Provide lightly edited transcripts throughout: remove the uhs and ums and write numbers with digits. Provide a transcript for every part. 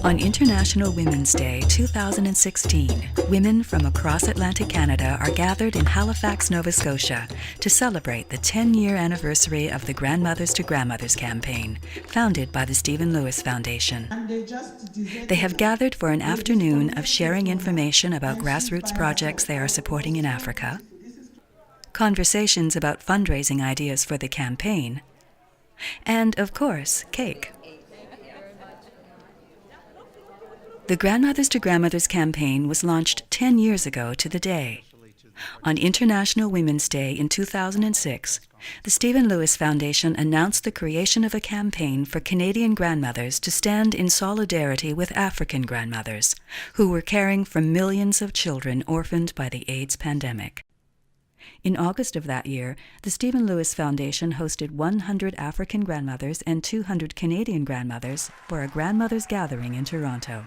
On International Women's Day 2016, women from across Atlantic Canada are gathered in Halifax, Nova Scotia to celebrate the 10-year anniversary of the Grandmothers to Grandmothers campaign, founded by the Stephen Lewis Foundation. They have gathered for an afternoon of sharing information about grassroots projects they are supporting in Africa, conversations about fundraising ideas for the campaign, and, of course, cake. The Grandmothers to Grandmothers campaign was launched 10 years ago to the day. On International Women's Day in 2006, the Stephen Lewis Foundation announced the creation of a campaign for Canadian grandmothers to stand in solidarity with African grandmothers, who were caring for millions of children orphaned by the AIDS pandemic. In August of that year, the Stephen Lewis Foundation hosted 100 African grandmothers and 200 Canadian grandmothers for a grandmothers' gathering in Toronto.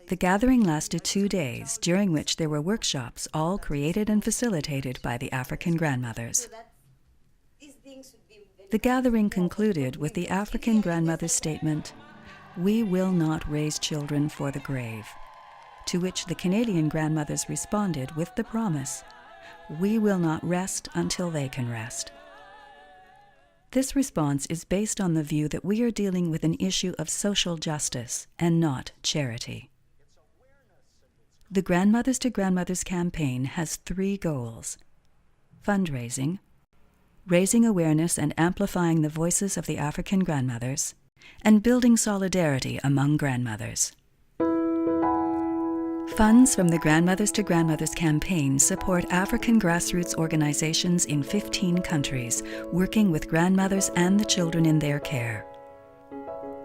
The gathering lasted 2 days, during which there were workshops, all created and facilitated by the African grandmothers. The gathering concluded with the African grandmother's statement, "We will not raise children for the grave," to which the Canadian grandmothers responded with the promise, "We will not rest until they can rest." This response is based on the view that we are dealing with an issue of social justice and not charity. The Grandmothers to Grandmothers campaign has 3 goals: fundraising, raising awareness and amplifying the voices of the African grandmothers, and building solidarity among grandmothers. Funds from the Grandmothers to Grandmothers campaign support African grassroots organizations in 15 countries, working with grandmothers and the children in their care.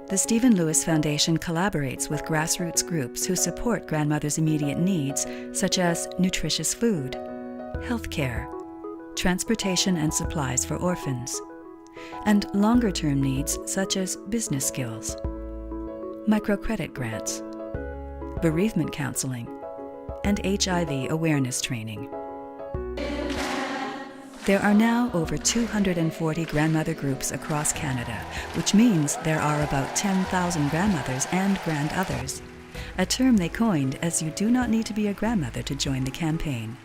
The Stephen Lewis Foundation collaborates with grassroots groups who support grandmothers' immediate needs, such as nutritious food, health care, transportation and supplies for orphans, and longer-term needs such as business skills, microcredit grants, bereavement counseling, and HIV awareness training. There are now over 240 grandmother groups across Canada, which means there are about 10,000 grandmothers and grandothers, a term they coined as you do not need to be a grandmother to join the campaign.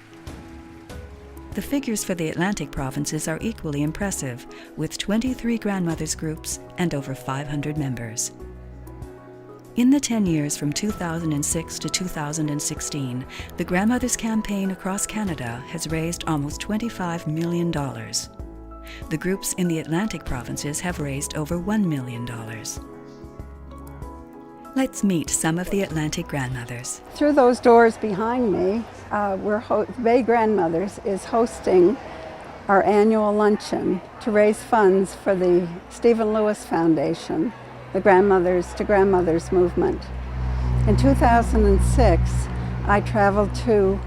The figures for the Atlantic provinces are equally impressive, with 23 grandmothers groups and over 500 members. In the 10 years from 2006 to 2016, the Grandmothers Campaign across Canada has raised almost $25 million. The groups in the Atlantic provinces have raised over $1 million. Let's meet some of the Atlantic grandmothers. Through those doors behind me, Bay Grandmothers is hosting our annual luncheon to raise funds for the Stephen Lewis Foundation, the Grandmothers to Grandmothers movement. In 2006, I traveled to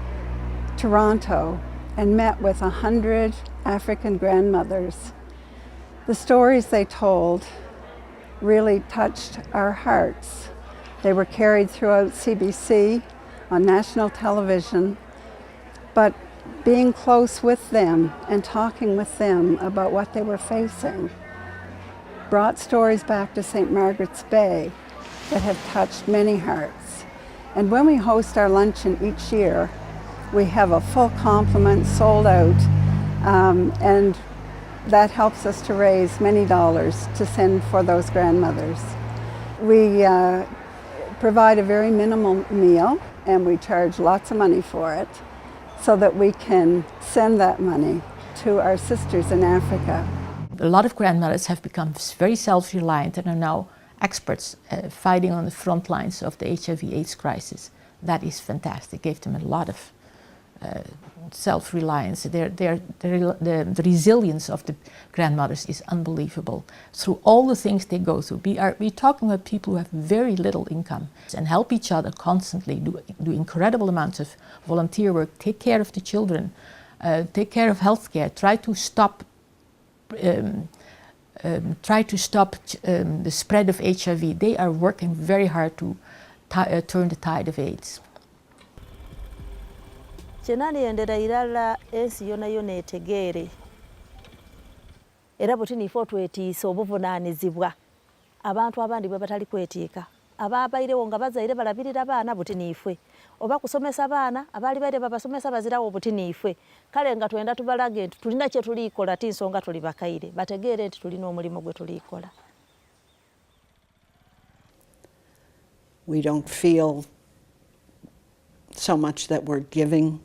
Toronto and met with 100 African grandmothers. The stories they told really touched our hearts. They were carried throughout CBC, on national television, but being close with them and talking with them about what they were facing brought stories back to St. Margaret's Bay that have touched many hearts. And when we host our luncheon each year, we have a full complement sold out, and that helps us to raise many dollars to send for those grandmothers. We provide a very minimal meal, and we charge lots of money for it so that we can send that money to our sisters in Africa. A lot of grandmothers have become very self-reliant and are now experts fighting on the front lines of the HIV/AIDS crisis. That is fantastic. It gave them a lot of self-reliance. The resilience of the grandmothers is unbelievable. Through all the things they go through, we're talking about people who have very little income and help each other constantly, do incredible amounts of volunteer work, take care of the children, take care of healthcare, try to stop the spread of HIV. They are working very hard to turn the tide of AIDS. Kyenandiyendera irala ensi yona yona etegeere era bwe tunifo twetiisa obuvunaanyizibwa abantu abandi bwe batali kwetiika ababairewo nga bazaire balabirira abaana buti niifwe oba kusomesa abaana abaali baire babasomesa bazirawo buti niifwe kale nga twenda tubalage nti tulina kye tuliikola ti nsonga tuli bakaire bategeere nti tulina omulimu gwe tuliikola. We don't feel so much that we're giving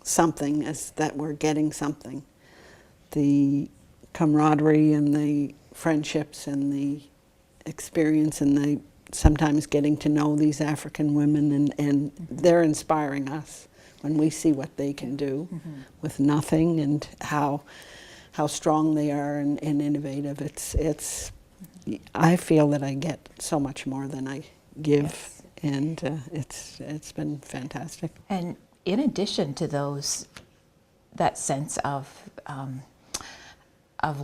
something as that we're getting something. The camaraderie and the friendships and the experience and the sometimes getting to know these African women and they're inspiring us when we see what they can do with nothing and how strong they are and innovative. It's I feel that I get so much more than I give. And it's been fantastic. And in addition to that sense of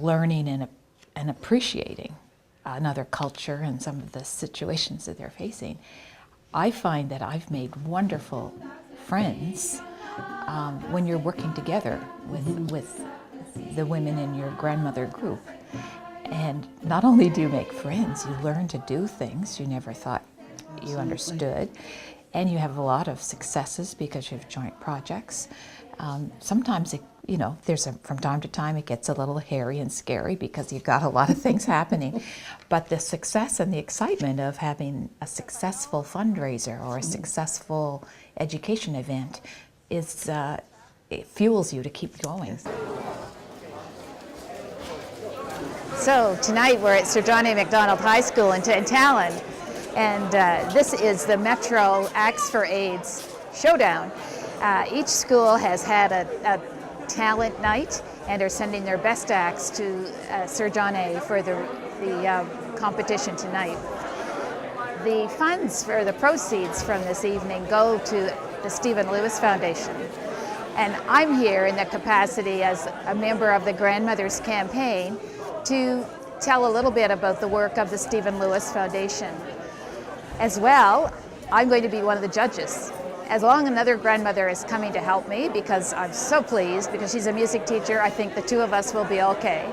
learning and appreciating another culture and some of the situations that they're facing, I find that I've made wonderful friends when you're working together with the women in your grandmother group. And not only do you make friends, you learn to do things you never thought you understood, and you have a lot of successes because you have joint projects. Sometimes from time to time it gets a little hairy and scary because you've got a lot of things happening, but the success and the excitement of having a successful fundraiser or a successful education event it fuels you to keep going. So tonight we're at Sir John A. Macdonald High School in Talon. And this is the Metro Acts for AIDS Showdown. Each school has had a talent night and are sending their best acts to Sir John A. for the competition tonight. The funds for the proceeds from this evening go to the Stephen Lewis Foundation. And I'm here in the capacity as a member of the Grandmothers Campaign to tell a little bit about the work of the Stephen Lewis Foundation. As well, I'm going to be one of the judges. As long as another grandmother is coming to help me, because I'm so pleased, because she's a music teacher, I think the two of us will be okay.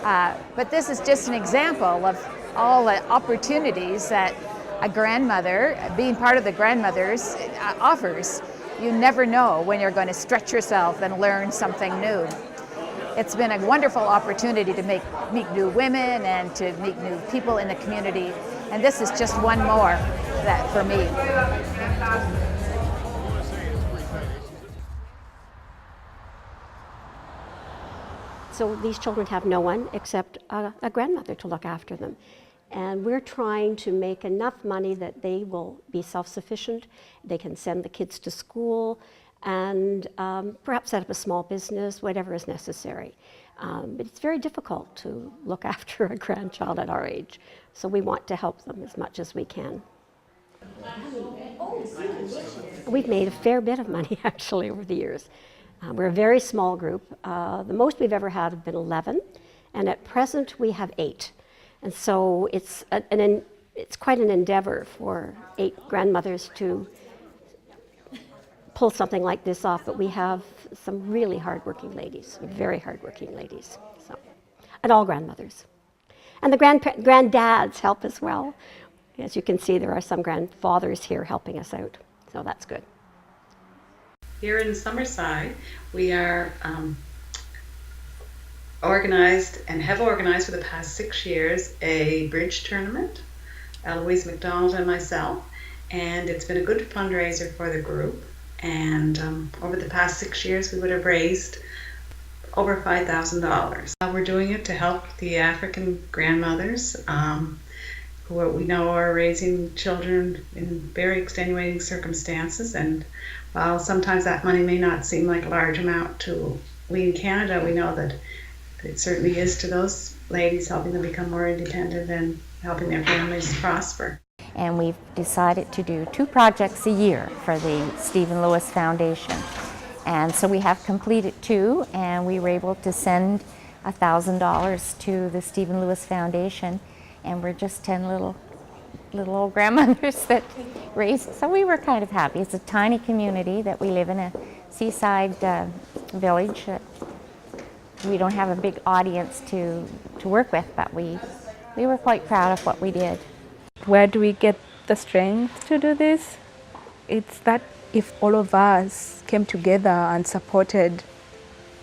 But this is just an example of all the opportunities that a grandmother, being part of the grandmothers, offers. You never know when you're going to stretch yourself and learn something new. It's been a wonderful opportunity to meet new women and to meet new people in the community. And this is just one more that for me. So these children have no one except a grandmother to look after them. And we're trying to make enough money that they will be self-sufficient, they can send the kids to school, and perhaps set up a small business, whatever is necessary. But it's very difficult to look after a grandchild at our age. So we want to help them as much as we can. We've made a fair bit of money actually over the years. We're a very small group. The most we've ever had have been 11, and at present we have 8. And so it's quite an endeavor for 8 grandmothers to pull something like this off, but we have some really hardworking ladies, very hardworking ladies, so, and all grandmothers. And the granddads help as well. As you can see, there are some grandfathers here helping us out, so that's good. Here in Summerside, we are organized and have organized for the past 6 years a bridge tournament, Eloise McDonald and myself, and it's been a good fundraiser for the group. And over the past 6 years, we would have raised over $5,000. We're doing it to help the African grandmothers who we know are raising children in very extenuating circumstances. And while sometimes that money may not seem like a large amount to we in Canada, we know that it certainly is to those ladies, helping them become more independent and helping their families prosper. And we've decided to do 2 projects a year for the Stephen Lewis Foundation. And so we have completed 2, and we were able to send $1,000 to the Stephen Lewis Foundation, and we're just 10 little old grandmothers that raised, so we were kind of happy. It's a tiny community that we live in, a seaside village. We don't have a big audience to work with, but we we were quite proud of what we did. Where do we get the strength to do this? It's that if all of us came together and supported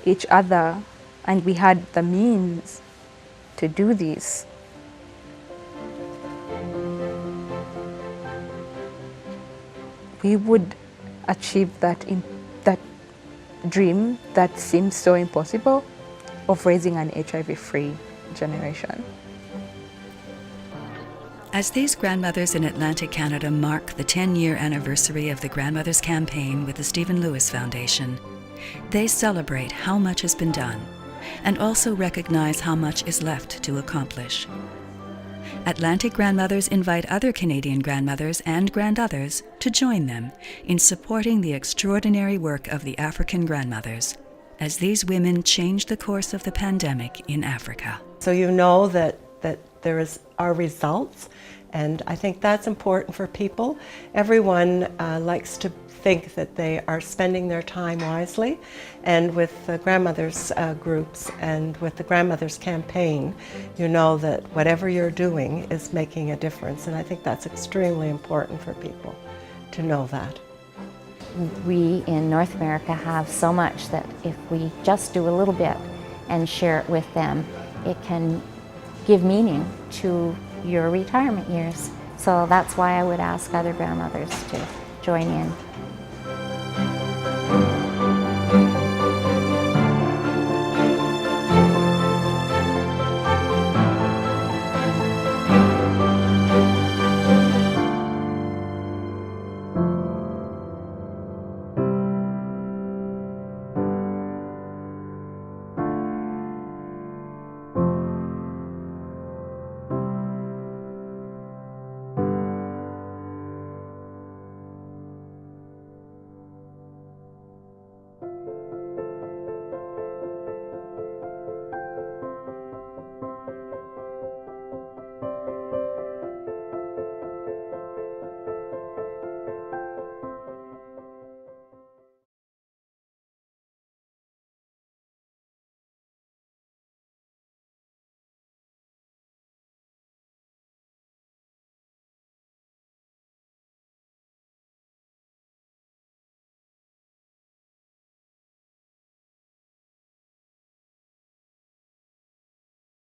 each other and we had the means to do this. We would achieve that dream that seems so impossible of raising an HIV-free generation. As these grandmothers in Atlantic Canada mark the 10-year anniversary of the Grandmothers Campaign with the Stephen Lewis Foundation, they celebrate how much has been done and also recognize how much is left to accomplish. Atlantic Grandmothers invite other Canadian grandmothers and grandothers to join them in supporting the extraordinary work of the African grandmothers as these women change the course of the pandemic in Africa. So you know that there are results, and I think that's important for people. Everyone likes to think that they are spending their time wisely, and with the grandmothers groups and with the Grandmothers Campaign, you know that whatever you're doing is making a difference, and I think that's extremely important for people to know that. We in North America have so much that if we just do a little bit and share it with them, it can give meaning to your retirement years. So that's why I would ask other grandmothers to join in.